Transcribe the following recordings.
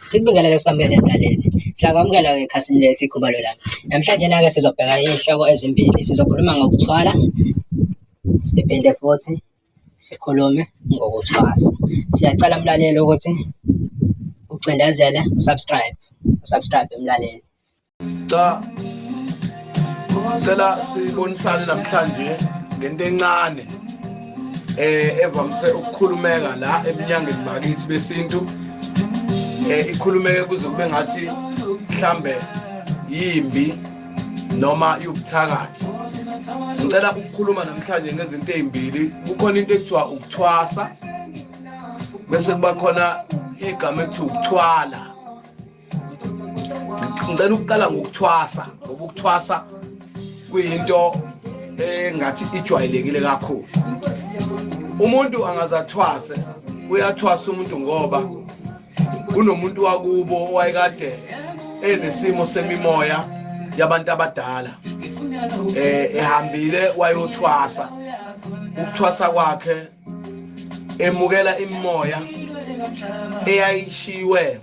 Sikubingelela esikwamukele mlaleli. Siyakwamukela-ke ekhasini lethu Ikhubalo Lami. Namhlanje-ke sizobheka iy'hloko ezimbili. Sizokhuluma ngokuthwala, siphinde futhi sikhulume ngokuthwasa. Siyacela mlaleli ukuthi ucindezele usubscribe mlaleli. Cela sibonisane namhlanje ngento encane evamise ukukhulumeka la eminyangweni bakithi besintu. Ikhulumeke kuze kube ngathi mhlambe yimbi noma yubuthakathi. Ngicela ukukhuluma namhlanje ngezinto ezimbili. Kukhona into ekuthiwa ukuthwasa, bese kuba khona igama ekuthiwa ukuthwala. Ngicela ukuqala ngokuthwasa ngoba ukuthwasa kuyinto engathi ijwayelekile kakhulu. Umuntu angazathwase, uyathwasa umuntu ngoba kunomuntu wakubo owayekade enesimo semimoya yabantu abadala, ehambile wayothwasa. Ukuthwasa kwakhe emukela imimoya eyayishiwe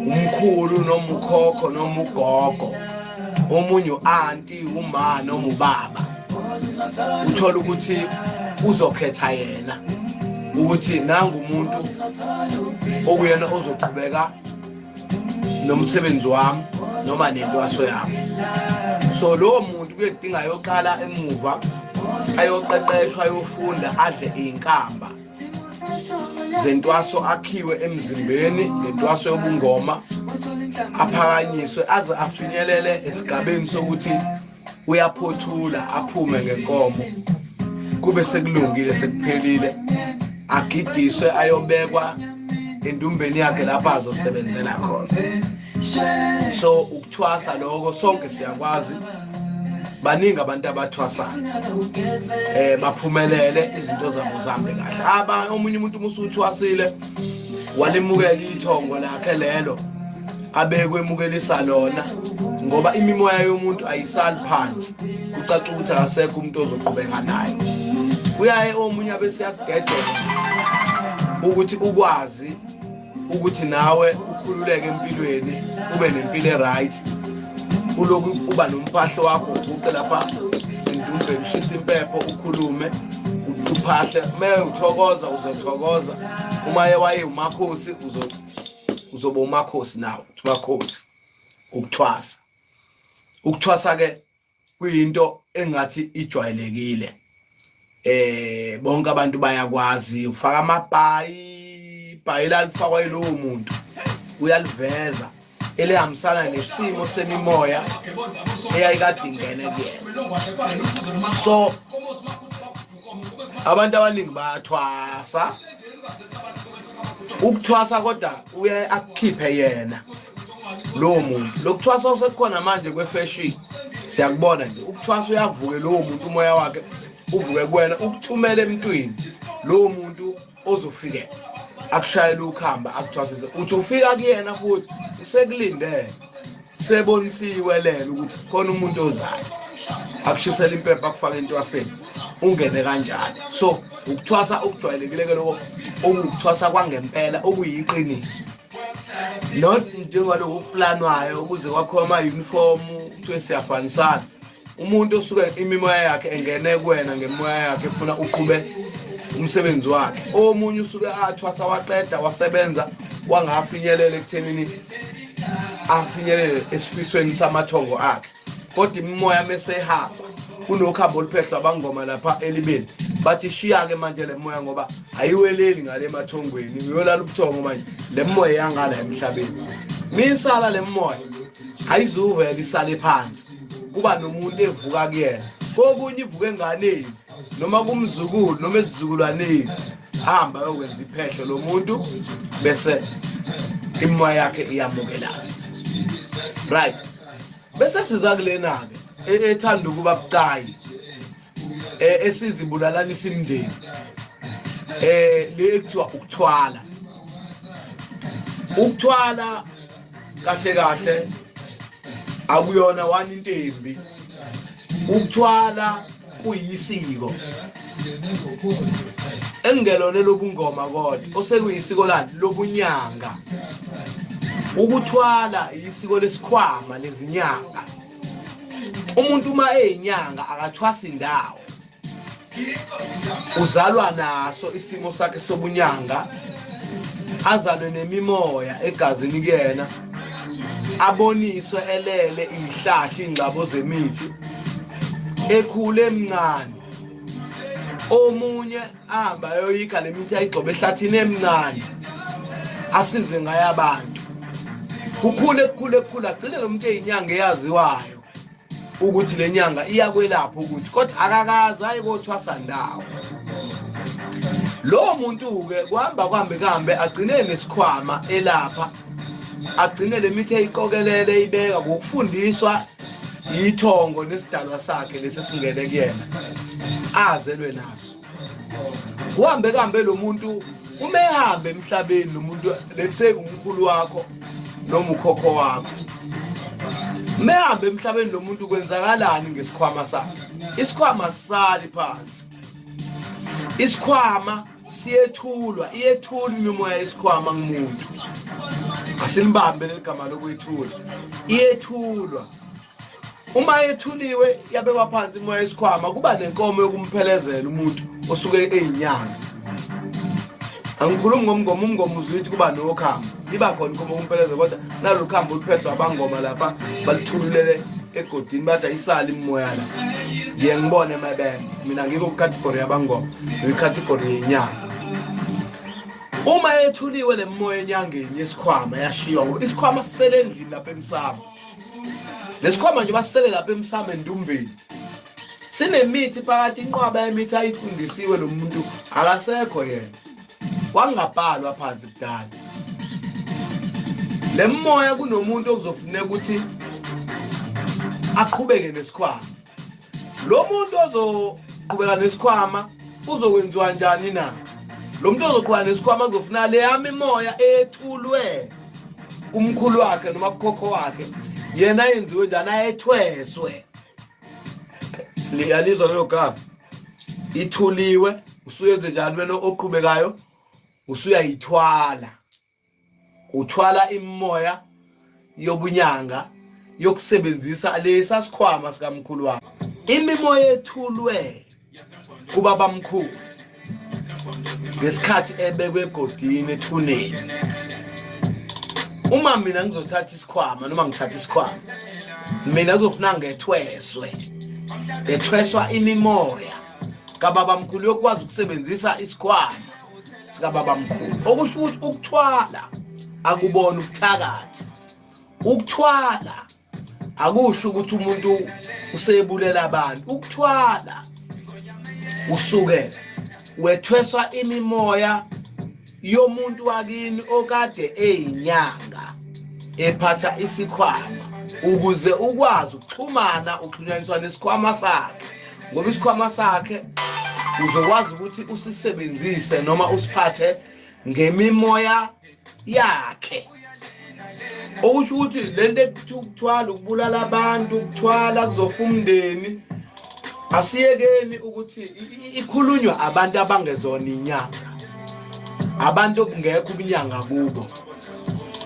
umkhulu noma ukhokho noma ugogo, omunye u-anti, uma noma ubaba. Uthola ukuthi uzokhetha yena ukuthi nanga umuntu okuyena ozoqhubeka nomsebenzi wami noma nentwaso yami. So lowo muntu kuyedinga ayoqala emuva, ayoqeqeshwa, ayofunda, adle inkamba zentwaso, akhiwe emzimbeni ngentwaso yobungoma, aphakanyiswe aze afinyelele esigabeni sokuthi uyaphothula, aphume ngenkomo, kube sekulungile, sekuphelile, agidiswe, ayobekwa endumbeni yakhe lapha azosebenzela khona. So ukuthwasa lokho sonke siyakwazi. Baningi abantu abathwasayo baphumelele, izinto zabo zihambe kahle. Omunye umuntu musuthwasile, walemukela ithongo lakhe lelo, abekwe emukelisa lona, ngoba imimoya yomuntu ayisali phansi. Kucaca ukuthi akasekho umuntu ozoqhubeka naye. Uyaye omunye bese yakudedela ukuthi ukwazi ukuthi nawe ukhululeke empilweni, ube nempilo eright. Uloku uba nomphahlo wakho, uqe lapha endumbe, ushisa impepho, ukhulume, uphahle. Uma uthokoza uzothokoza, uma waye umakhosi uzoba umakhosi nawe, umakhosi. Ukuthwasa, ukuthwasa ke kuyinto engathi ijwayelekile. Bonke abantu bayakwazi ufaka amabhayi lalifakwa yilowo muntu, uyaliveza elihambisana nesimo semimoya eyayikade ingene kuyena. So abantu abaningi bayathwasa. Ukuthwasa kodwa uye akukhiphe yena lowo muntu. Lokuthwasa osekukhona manje kwefashion siyakubona nje. Ukuthwasa uyavuke lowo muntu, umoya wakhe uvuke kuwena, ukuthumela emntwini lowo muntu ozofike akushayela ukuhamba, akuthwasise. Uthi ufika kuyena futhi usekulindele, usebonisiwe lelo ukuthi khona umuntu ozayo, akushisela impepha, akufaka entwaseni, ungene kanjalo. So ukuthwasa okujwayelekile ke lokho, okuthwasa kwangempela, okuyiqiniso, not njengalokho kuplanwayo ukuze kwakho ama-uniform kuthiwe siyafanisana. Umuntu osuke imimoya yakhe engene kuwena ngemoya yakhe, efuna uqhube umsebenzi wakhe. Omunye usuke athwasa, waqeda, wasebenza, wangafinyelela ekuthenini afinyelele esifisweni samathongo akhe. Kodwa imimoya mesehamba, kunokhambo oluphehlwa abangoma lapha elibeni, bathi shiya-ke manje le moya ngoba ayiweleli ngale emathongweni, uyolala ubuthongo manje, le moya yangala emhlabeni. Misala le moya ayizuvela isale phansi, kuba nomuntu evuka kuyena. Kokunye ivuke enganeni noma kumzukulu noma esizukulwaneni, hamba yokwenza iphehlo lo muntu, bese imimoya yakhe iyamukelana. Right, bese siza kulena-ke ethanda ukuba bucayi, esizibulalana imindeni, le ekuthiwa ukuthwala. Ukuthwala kahle kahle akuyona wani into embi. Ukuthwala kuyisiko. engelone lobungoma kodwa osekuyisiko lani lobunyanga. Ukuthwala isiko lesikhwama lezinyanga. Umuntu uma eyinyanga akathwasi indawo. Uzalwa naso isimo sakhe sobunyanga, azalwe nemimoya egazini kuyena, aboniswe elele ihlahla ingcabo zemithi, ekhule emncane. Omunye ahamba ayoyikha lemithi ayigcobe ehlathini emncane, asize ngaye abantu. Kukhule agcine lo muntu eyinyanga eyaziwayo ukuthi le nyanga iyakwelapha ukuthi kodwa akakazi ayikothwasa ndawo. Lo muntu ke kuhambe agcine nesikhwama elapha, agcine lemithi eyiqokelele ibeka ngokufundiswa yithongo nesidalwa sakhe lesi singene kuyena azelwe naso. Kuhambe lo muntu uma ehamba emhlabeni, lo muntu let's say umkhulu wakho noma ukhokho wakho, mehamba emhlabeni lo muntu kwenzakalani ngesikhwama sakhe? Isikhwama sisali phansi. Isikhwama siyethulwa, iyethula imimoya yesikhwama ngumuntu. Asilibambe legama lokwethula. Iyethulwa. Uma yethuliwe yabekwa phansi imoya yesikhwama, kuba nenkomo yokumphelezela umuntu osuke eyinyanga. Angikhulumi umngoma uzwithi kuba nokhambo. Iba khona inkomo yokumphelezela kodwa nalo khambo oluphethwe abangoma lapha balithululele egodini bathi ayisali imimoya la. Ngiye ngibone emabenzi. Mina ngiko kucategory yabangoma, ngicategory yenyanga. Uma yethuliwe le mimoya enyangeni yesikhwama yashiywa ngoba isikhwama sisele endlini lapha emsamo. Lesikhwama nje basisele lapha emsamo endumbeni. Sinemithi phakathi, inqwaba yemithi ayifundisiwe lo muntu akasekho yena. Kwangabhalwa phansi kudala. Le mimoya kunomuntu ozofuneka ukuthi aqhubeke nesikhwama. Lo muntu ozoqhubeka nesikhwama uzokwenziwa njani na? Lo muntu ozoqhubeka nesikhwama uzofuna le yami imoya ethulwe kumkhulu wakhe noma kukhokho wakhe, yena yenziwe njani? Ayethweswe. Liyalizwa lelo gama. Ithuliwe, usuyenze njani wena oqhubekayo? Usuyayithwala. Uthwala imimoya yobunyanga yokusebenzisa lesa sikhwama sikamkhulu wakho. Imimoya ethulwe kubaba mkhulu ngesikhathi ebekwe egodini ethuneni. Uma mina ngizothatha isikhwama noma ngithatha isikhwama, mina ngizofuna ngethweswe. Ethweswa imimoya kababa mkhulu yokwazi ukusebenzisa isikhwama sikababa mkhulu. Okusho ukuthi ukuthwala akubona ukuthakathi. Ukuthwala akusho ukuthi umuntu usebulela abantu. Ukuthwala usuke wethweswa imimoya yomuntu wakini okade eyinyanga ephatha isikhwama ukuze ukwazi ukuxhumana uxhunyaniswa nesikhwama sakhe. Ngoba isikhwama sakhe uzokwazi ukuthi usisebenzise noma usiphathe ngemimoya yakhe. Okusho ukuthi lento ukuthwala ukubulala abantu, ukuthwala kuzofa umndeni, asiyekeni ukuthi ikhulunywa abantu abangezona inyanga, abantu okungekho ubunyanga kubo,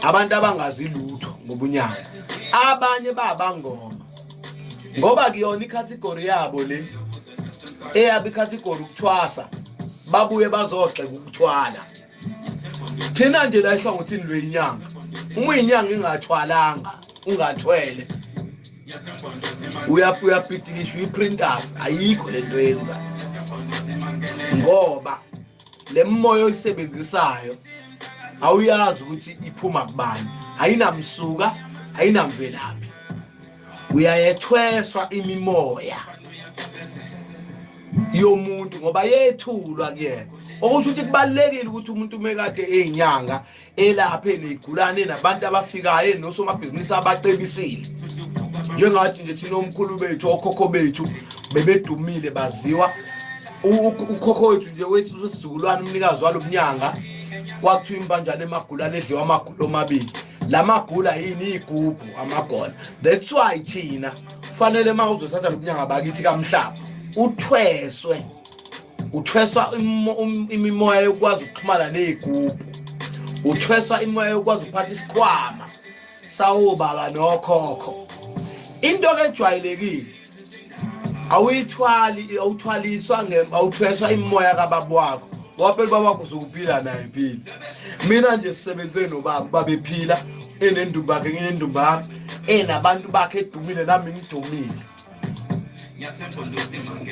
abantu abangazi lutho ngobunyanga, abanye babangoma ngoba kuyona icategory yabo le eyabi icategory ukuthwasa, babuye bazogxeka ukuthwala. Thina nje la ehlangothini lweyinyanga, uma inyanga ingathwalanga ungathwele uyaphitikisha iprinters, ayikho lento yenza. Ngoba le mimoya oyisebenzisayo awuyazi ukuthi iphuma kubani, ayinamsuka, ayinamvelaphi. Uyayethweswa imimoya yomuntu ngoba yethulwa kuyena. Okusho ukuthi kubalekile ukuthi umuntu umekade eyinyanga elaphe nezigulane nabantu abafikayo nosomabhizinisi abacebisile. Njengathi nje thina omkhulu bethu okhokho bethu bebedumile baziwa. Ukhokho wethu nje wesizukulwane umnikazi walobunyanga kwakuthiwa imbanjana emagulane edliwa amagulo amabili. La magula yini? Igubhu, amagona. That's why thina kufanele uma uzothatha lobunyanga bakithi kaMhlaba uthweswe uthweswa imimoya yokwazi ukuxhumana nezigubhu, uthweswa imimoya yokwazi ukuphatha isikhwama sawubaba nokhokho. Into ejwayelekile awuthwaliswa awuthweswa imimoya kababa wakho, ngoba phela baba wakho uzokuphila naye phila. Mina nje sisebenze nobaba babephila, enendumba yakhe nginendumba yami, enabantu bakhe edumile nami ngidumile.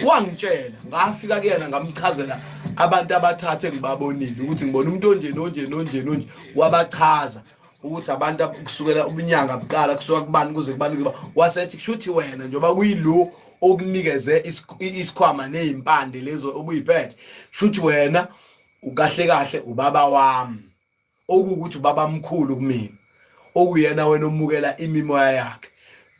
Wangitshela, ngafika kuyena ngamchazela abantu abathathu engibabonile ukuthi ngibona umuntu onje wabachaza ukuthi abantu kusukela ubunyanga buqala kusuka kubani kuze kubani wasethi kushuthi wena njengoba kuyilo okunikeze isikhwama nezimpande lezo obuyiphethe, kushuthi wena ukahle ubaba wami, okuwukuthi ubaba omkhulu kumina, okuyena wena omukela imimoya yakhe.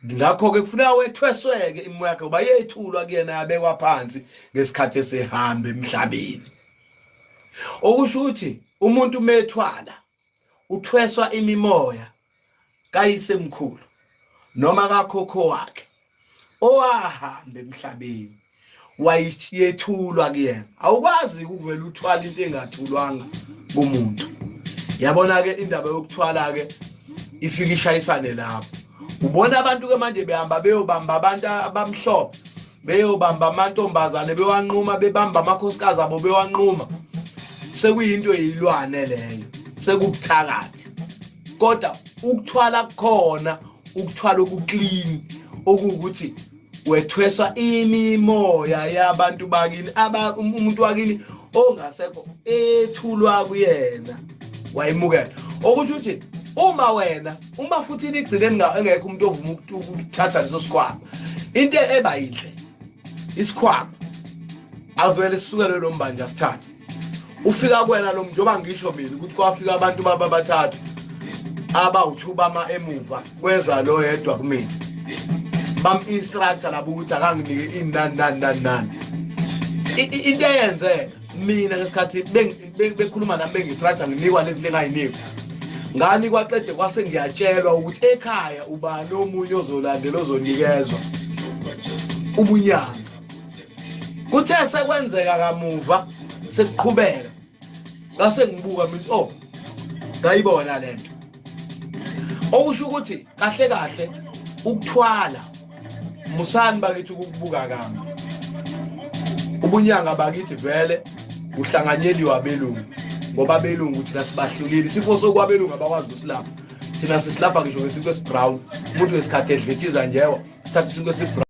Ngakho-ke kufuneka wethwesweke imimoya yakhe ngoba yethulwa kuyena yabekwa phansi ngesikhathi esehamba emhlabeni. Okusho ukuthi umuntu methwala uthweswa imimoya kayisemkhulu noma kakhokho wakhe owahamba emhlabeni, wayethulwa kuyena. Awukwazi ukuvela uthwala into engathulwanga kumuntu. Yabona ke indaba yokuthwala ke ifika ishayisane lapho. Ubona abantu ke manje behamba beyobamba abantu abamhlophe, beyobamba amantombazane bewanquma, bebamba amakhosikazi abo bewanquma. Sekuyinto eyilwane leyo, sekubuthakathi. Kodwa ukuthwala khona, ukuthwala okuclean, okuwukuthi wethweswa imimoya yabantu bakini, umuntu wakini ongasekho ethulwa kuyena wayimukela. Okusho ukuthi uma futhi igcine engekho umuntu ovuma ukuthatha leso sikhwama, into eba yinhle isikhwama avele sisukele lo mbanja sithathe ufika kuwena lo njengoba ngisho mina ukuthi kwafika abantu babathathu abawuthubama emuva kweza lo yedwa kumina, bam-instructor labo ukuthi akanginike inani. Into eyenzeka mina ngesikhathi bekhuluma nami bengi-instructor nginikwa lezi engayinikwa, ngani kwaqede kwase ngiyatshelwa ukuthi ekhaya ubani omunye ozolandela ozonikezwa ubunyanga. Kuthe sekwenzeka kamuva sekuqhubeka ngase ngibuka mina ngayibona lento. Okusho ukuthi kahle ukuthwala musani bakithi ukubuka kami. Ubunyanga bakithi vele uhlanganyeliwe abelungu, ngoba abelungu thina sibahlulile. Isifo sokwabelungu abakwazi ukusilapha, thina sisilapha ngisho ngesiko esibrown. Umuntu wesikhathi edlethiza njewa sithatha isiko esibrown.